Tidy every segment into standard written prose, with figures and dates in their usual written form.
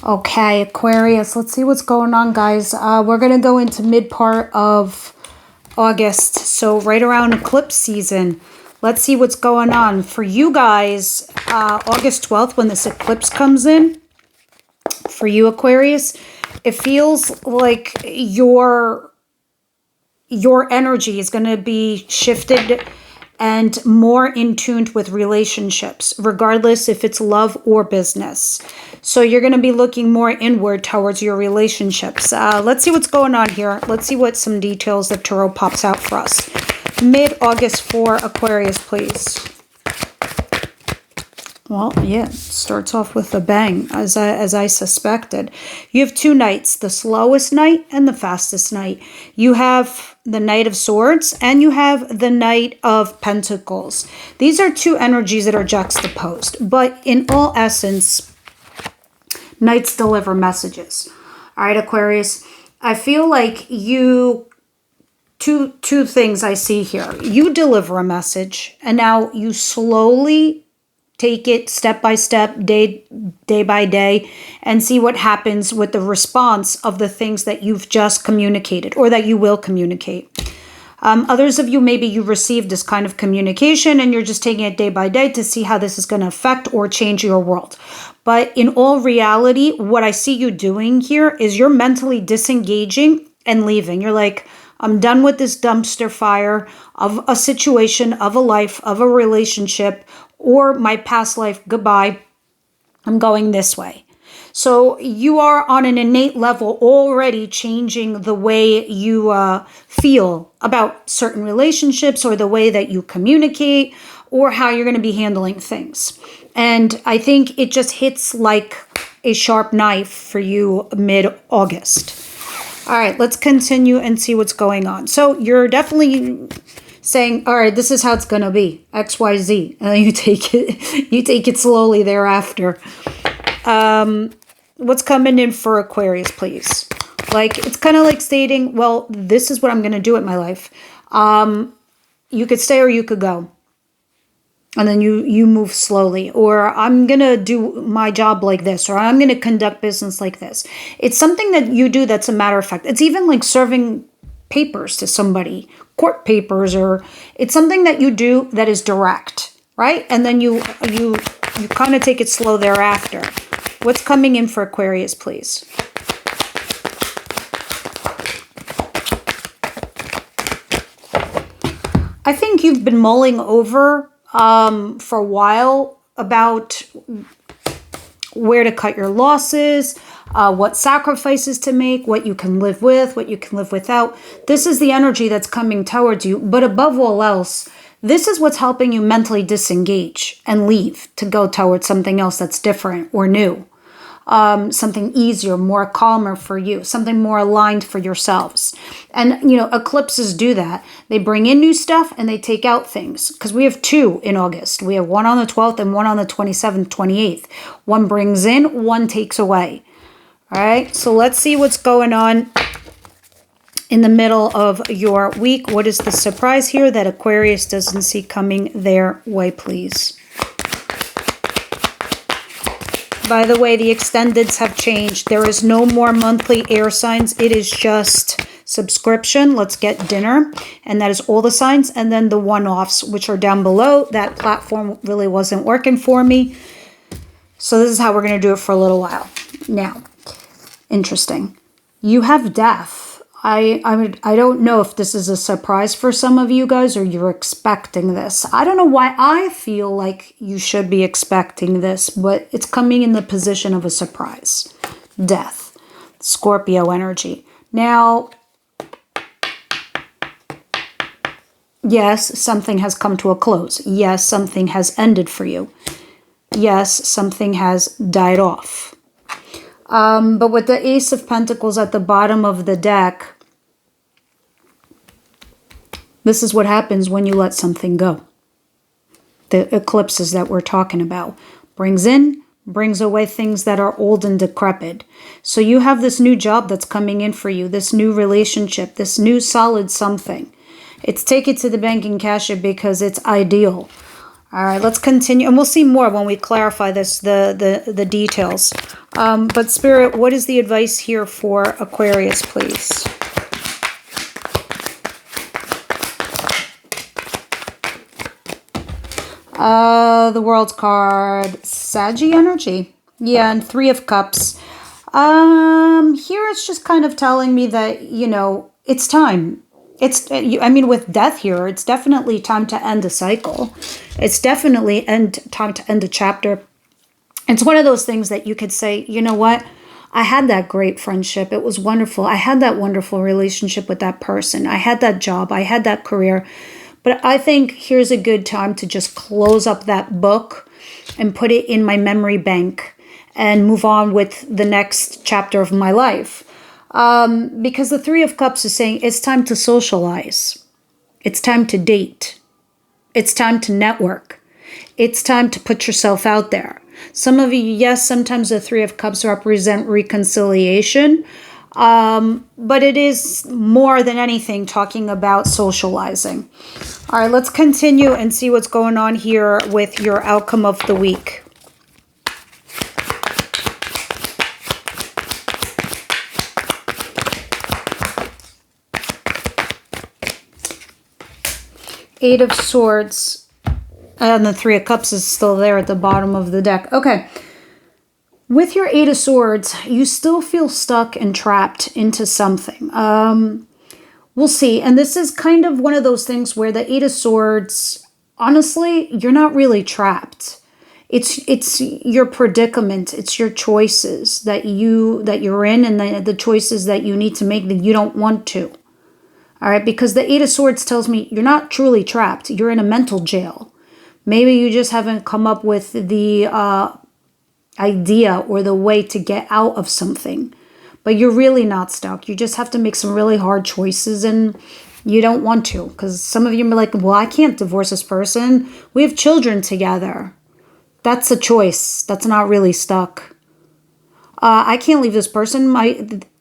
Okay, Aquarius, let's see what's going on, guys. We're going to go into mid part of August, so right around eclipse season. Let's see what's going on. For you guys, August 12th, when this eclipse comes in, for you, Aquarius, it feels like your energy is going to be shifted and more in tune with relationships, regardless if it's love or business. So you're going to be looking more inward towards your relationships. Let's see what's going on here. Let's see what some details the tarot pops out for us. Mid-August for Aquarius, please. Well, yeah, it starts off with a bang, as I suspected. You have two nights, the slowest night and the fastest night. You have the Knight of Swords and you have the Knight of Pentacles. These are two energies that are juxtaposed, but in all essence, Knights deliver messages. All right, Aquarius, I feel like you... Two things I see here. You deliver a message, and now you slowly take it step by step, day by day, and see what happens with the response of the things that you've just communicated or that you will communicate. Others of you, maybe you received this kind of communication and you're just taking it day by day to see how this is going to affect or change your world. But in all reality, what I see you doing here is you're mentally disengaging and leaving. You're like, I'm done with this dumpster fire of a situation, of a life, of a relationship, or my past life. Goodbye. I'm going this way. So you are on an innate level already changing the way you feel about certain relationships or the way that you communicate or how you're going to be handling things. And I think it just hits like a sharp knife for you mid-August. All right, let's continue and see what's going on. So you're definitely saying, all right, this is how it's going to be, X, Y, Z. And then you take it slowly thereafter. What's coming in for Aquarius, please? Like, it's kind of like stating, well, this is what I'm going to do with my life. You could stay or you could go. And then you move slowly, or I'm going to do my job like this, or I'm going to conduct business like this. It's something that you do that's a matter of fact. It's even like serving papers to somebody, court papers, or it's something that you do that is direct, right? And then you kind of take it slow thereafter. What's coming in for Aquarius, please? I think you've been mulling over for a while about where to cut your losses, what sacrifices to make, what you can live with, what you can live without. This is the energy that's coming towards you. But above all else, this is what's helping you mentally disengage and leave to go towards something else that's different or new. Something easier, more calmer for you, something more aligned for yourselves. And, you know, eclipses do that. They bring in new stuff and they take out things. Because we have two in August. We have one on the 12th and one on the 27th, 28th. One brings in, one takes away. All right, so let's see what's going on in the middle of your week. What is the surprise here that Aquarius doesn't see coming their way, please? By the way, the extendeds have changed. There is no more monthly air signs. It is just subscription. Let's get dinner. And that is all the signs. And then the one-offs, which are down below. That platform really wasn't working for me. So this is how we're going to do it for a little while. Now, interesting. You have death. I don't know if this is a surprise for some of you guys or you're expecting this. I don't know why I feel like you should be expecting this, but it's coming in the position of a surprise. Death. Scorpio energy. Now, yes, something has come to a close. Yes, something has ended for you. Yes, something has died off. But with the Ace of Pentacles at the bottom of the deck, this is what happens when you let something go. The eclipses that we're talking about. Brings in, brings away things that are old and decrepit. So you have this new job that's coming in for you, this new relationship, this new solid something. It's take it to the bank and cash it because it's ideal. All right, let's continue. And we'll see more when we clarify this, the details. But Spirit, what is the advice here for Aquarius, please? The World's card, Saggy energy. Yeah, and Three of Cups. Here it's just kind of telling me that, you know, it's time. I mean, with death here, it's definitely time to end a cycle. It's definitely time to end a chapter. It's one of those things that you could say, you know what? I had that great friendship. It was wonderful. I had that wonderful relationship with that person. I had that job. I had that career. But I think here's a good time to just close up that book and put it in my memory bank and move on with the next chapter of my life. Because the Three of Cups is saying it's time to socialize. It's time to date. It's time to network. It's time to put yourself out there. Some of you, yes, sometimes the Three of Cups represent reconciliation. But it is more than anything talking about socializing. All right, let's continue and see what's going on here with your outcome of the week. Eight of Swords. And the Three of Cups is still there at the bottom of the deck. Okay. With your Eight of Swords, you still feel stuck and trapped into something. We'll see. And this is kind of one of those things where the Eight of Swords, honestly, you're not really trapped. It's your predicament. It's your choices that you're in, and the choices that you need to make that you don't want to. All right, because the Eight of Swords tells me you're not truly trapped. You're in a mental jail. Maybe you just haven't come up with the idea or the way to get out of something. But you're really not stuck. You just have to make some really hard choices, and you don't want to. Because some of you are like, well, I can't divorce this person. We have children together. That's a choice. That's not really stuck. I can't leave this person.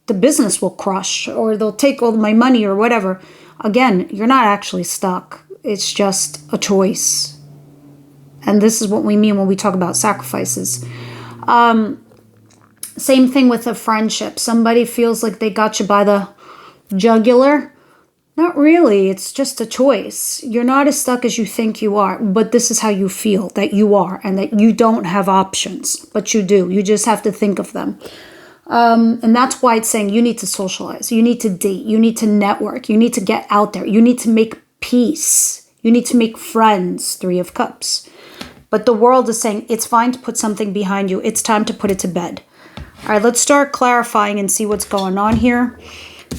The business will crush, or they'll take all my money or whatever. Again, you're not actually stuck. It's just a choice. And this is what we mean when we talk about sacrifices. Same thing with a friendship. Somebody feels like they got you by the jugular. Not really. It's just a choice. You're not as stuck as you think you are, but this is how you feel that you are, and that you don't have options, but you do. You just have to think of them. And that's why it's saying you need to socialize. You need to date. You need to network. You need to get out there. You need to make peace. You need to make friends. Three of Cups. But the world is saying it's fine to put something behind you. It's time to put it to bed. All right, let's start clarifying and see what's going on here.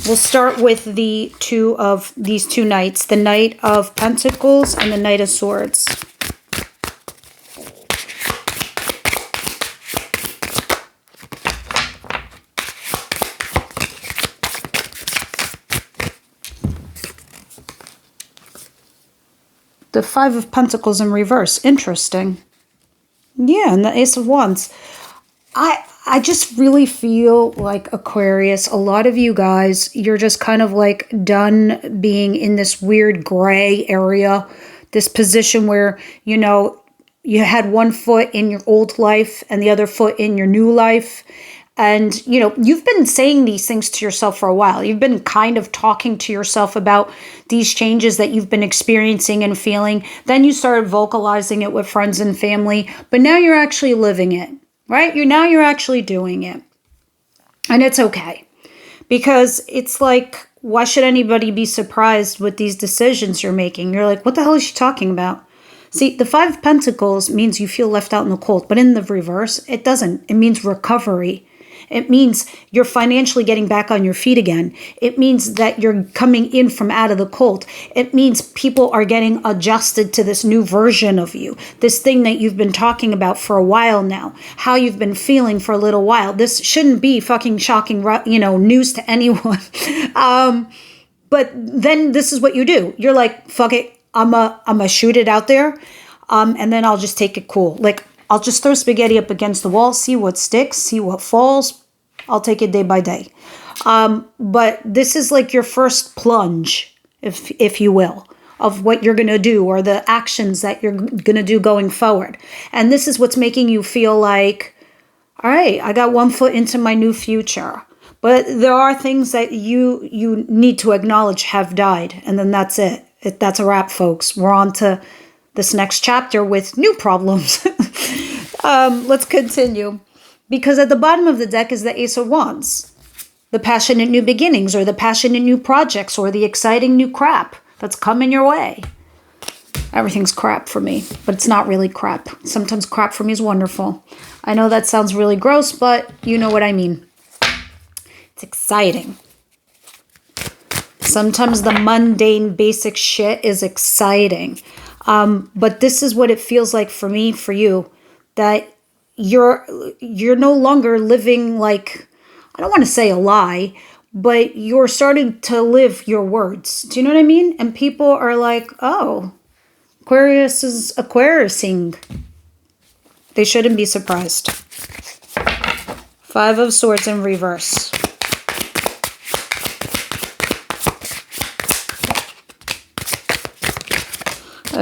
We'll start with these two knights, the Knight of Pentacles and the Knight of Swords. The Five of Pentacles in reverse. Interesting. Yeah, and the Ace of Wands. I just really feel like, Aquarius, a lot of you guys, you're just kind of like done being in this weird gray area, this position where, you know, you had one foot in your old life and the other foot in your new life. And, you know, you've been saying these things to yourself for a while. You've been kind of talking to yourself about these changes that you've been experiencing and feeling. Then you started vocalizing it with friends and family. But now you're actually living it, right? You're actually doing it. And it's okay. Because it's like, why should anybody be surprised with these decisions you're making? You're like, what the hell is she talking about? See, the Five of Pentacles means you feel left out in the cold. But in the reverse, it doesn't. It means recovery. It means you're financially getting back on your feet again. It means that you're coming in from out of the cold. It means people are getting adjusted to this new version of you, this thing that you've been talking about for a while now, how you've been feeling for a little while. This shouldn't be fucking shocking, news to anyone. But then this is what you do. You're like, fuck it, I'm a shoot it out there, and then I'll just take it cool. Like, I'll just throw spaghetti up against the wall, see what sticks, see what falls. I'll take it day by day. But this is like your first plunge, if you will. of what you're going to do or the actions that you're going to do going forward. And this is what's making you feel like, all right, I got one foot into my new future. But there are things that you need to acknowledge have died. And then that's it. That's a wrap, folks. We're on to this next chapter with new problems. Let's continue. Because at the bottom of the deck is the Ace of Wands. The passionate new beginnings, or the passionate new projects, or the exciting new crap that's coming your way. Everything's crap for me, but it's not really crap. Sometimes crap for me is wonderful. I know that sounds really gross, but you know what I mean. It's exciting. Sometimes the mundane, basic shit is exciting. But this is what it feels like for me, for you, that you're no longer living like, I don't want to say a lie, but you're starting to live your words. Do you know what I mean? And people are like, oh, Aquarius is Aquariusing. They shouldn't be surprised. 5 of Swords in reverse.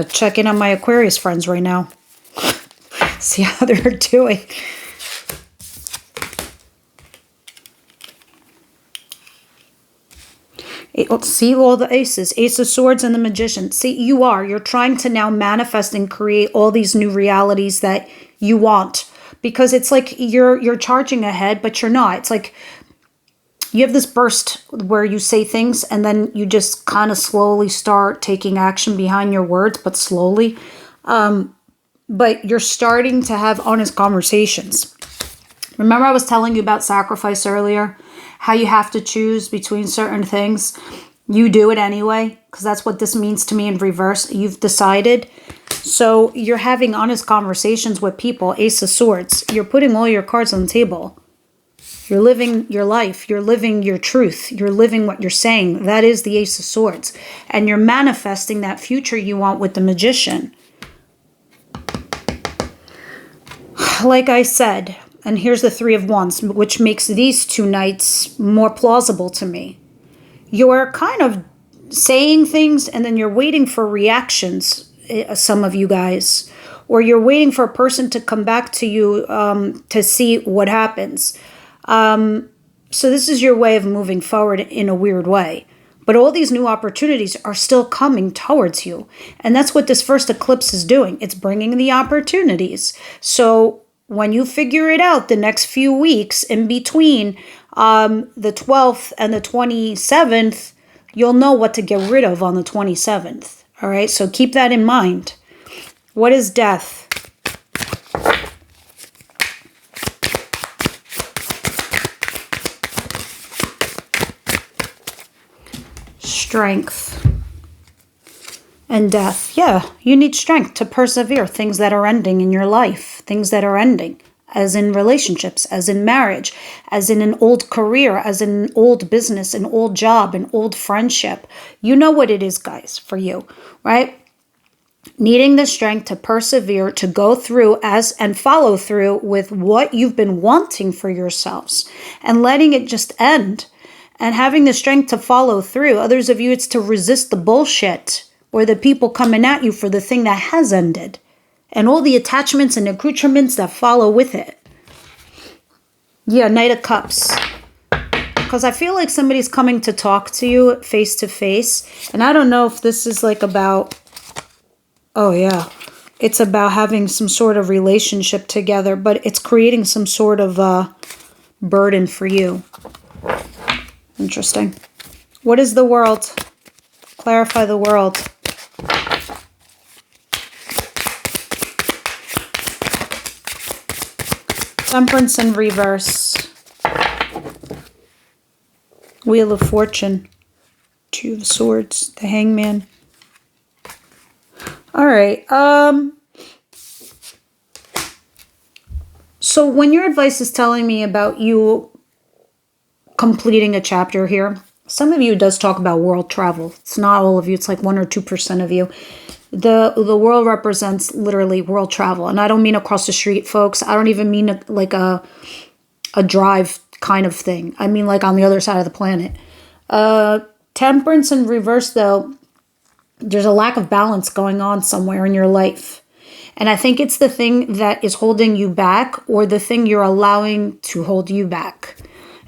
Check in on my Aquarius friends right now. See how they're doing. See all the aces. Ace of Swords and the Magician. See, you're trying to now manifest and create all these new realities that you want. Because it's like you're charging ahead, but you're not. It's like you have this burst where you say things and then you just kind of slowly start taking action behind your words, but slowly. But you're starting to have honest conversations. Remember I was telling you about sacrifice earlier? How you have to choose between certain things. You do it anyway, because that's what this means to me in reverse. You've decided. So you're having honest conversations with people. Ace of Swords. You're putting all your cards on the table. You're living your life. You're living your truth. You're living what you're saying. That is the Ace of Swords. And you're manifesting that future you want with the Magician. Like I said, and here's the 3 of Wands, which makes these 2 nights more plausible to me. You're kind of saying things and then you're waiting for reactions, some of you guys. Or you're waiting for a person to come back to you to see what happens. So this is your way of moving forward in a weird way. But all these new opportunities are still coming towards you. And that's what this first eclipse is doing. It's bringing the opportunities. So when you figure it out the next few weeks in between the 12th and the 27th, you'll know what to get rid of on the 27th. All right, so keep that in mind. What is death? Strength and death. Yeah, you need strength to persevere. Things that are ending in your life. Things that are ending. As in relationships. As in marriage. As in an old career. As in an old business. An old job. An old friendship. You know what it is, guys, for you. Right? Needing the strength to persevere. To go through and follow through with what you've been wanting for yourselves. And letting it just end. And having the strength to follow through. Others of you, it's to resist the bullshit or the people coming at you for the thing that has ended. And all the attachments and accoutrements that follow with it. Yeah, Knight of Cups. Because I feel like somebody's coming to talk to you face to face. And I don't know if this is like about... Oh, yeah. It's about having some sort of relationship together. But it's creating some sort of burden for you. Interesting. What is the world? Clarify the world. Temperance in reverse. Wheel of Fortune. 2 of Swords. The Hangman. All right. So when your advice is telling me about you completing a chapter here, some of you does talk about world travel. It's not all of you. It's like 1 or 2% of you. The world represents literally world travel. And I don't mean across the street, folks. I don't even mean like a drive kind of thing. I mean like on the other side of the planet. Temperance in reverse, though, There's a lack of balance going on somewhere in your life. And I think it's the thing that is holding you back, or the thing you're allowing to hold you back,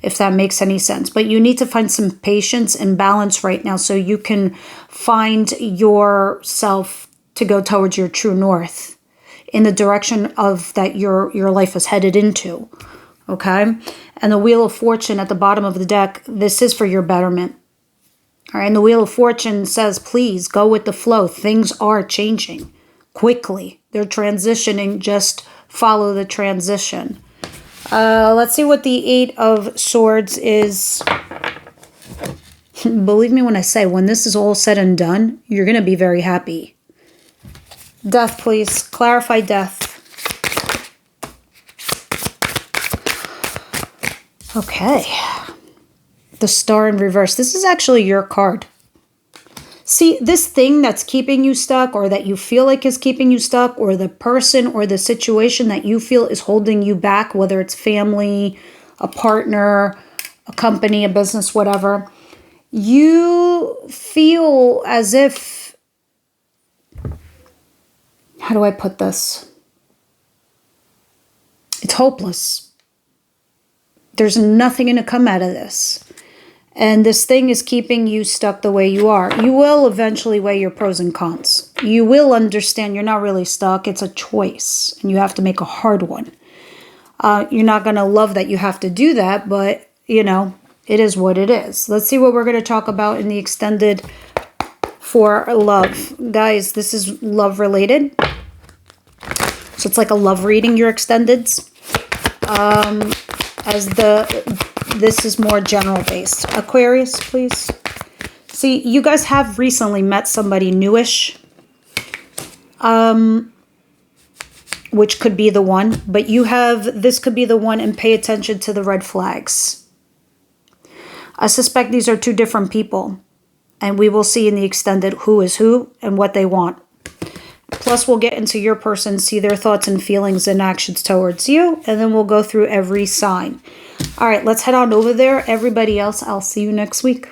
if that makes any sense. But you need to find some patience and balance right now so you can find yourself to go towards your true north in the direction of that your life is headed into. Okay? And the Wheel of Fortune at the bottom of the deck, this is for your betterment. All right, and the Wheel of Fortune says, please go with the flow. Things are changing quickly. They're transitioning. Just follow the transition. Let's see what the Eight of Swords is. Believe me when I say, when this is all said and done, you're going to be very happy. Death, please. Clarify death. Okay. The Star in reverse. This is actually your card. See, this thing that's keeping you stuck, or that you feel like is keeping you stuck, or the person or the situation that you feel is holding you back, whether it's family, a partner, a company, a business, whatever, you feel as if, how do I put this? It's hopeless. There's nothing going to come out of this. And this thing is keeping you stuck the way you are. You will eventually weigh your pros and cons. You will understand you're not really stuck. It's a choice. And you have to make a hard one. You're not going to love that you have to do that. But, you know, it is what it is. Let's see what we're going to talk about in the extended for love. Guys, this is love related. So it's like a love reading, your extendeds. This is more general based. Aquarius, please. See, you guys have recently met somebody newish, which could be the one, but this could be the one, and pay attention to the red flags. I suspect these are two different people, and we will see in the extended who is who and what they want. Plus, we'll get into your person, see their thoughts and feelings and actions towards you, and then we'll go through every sign. All right, let's head on over there. Everybody else, I'll see you next week.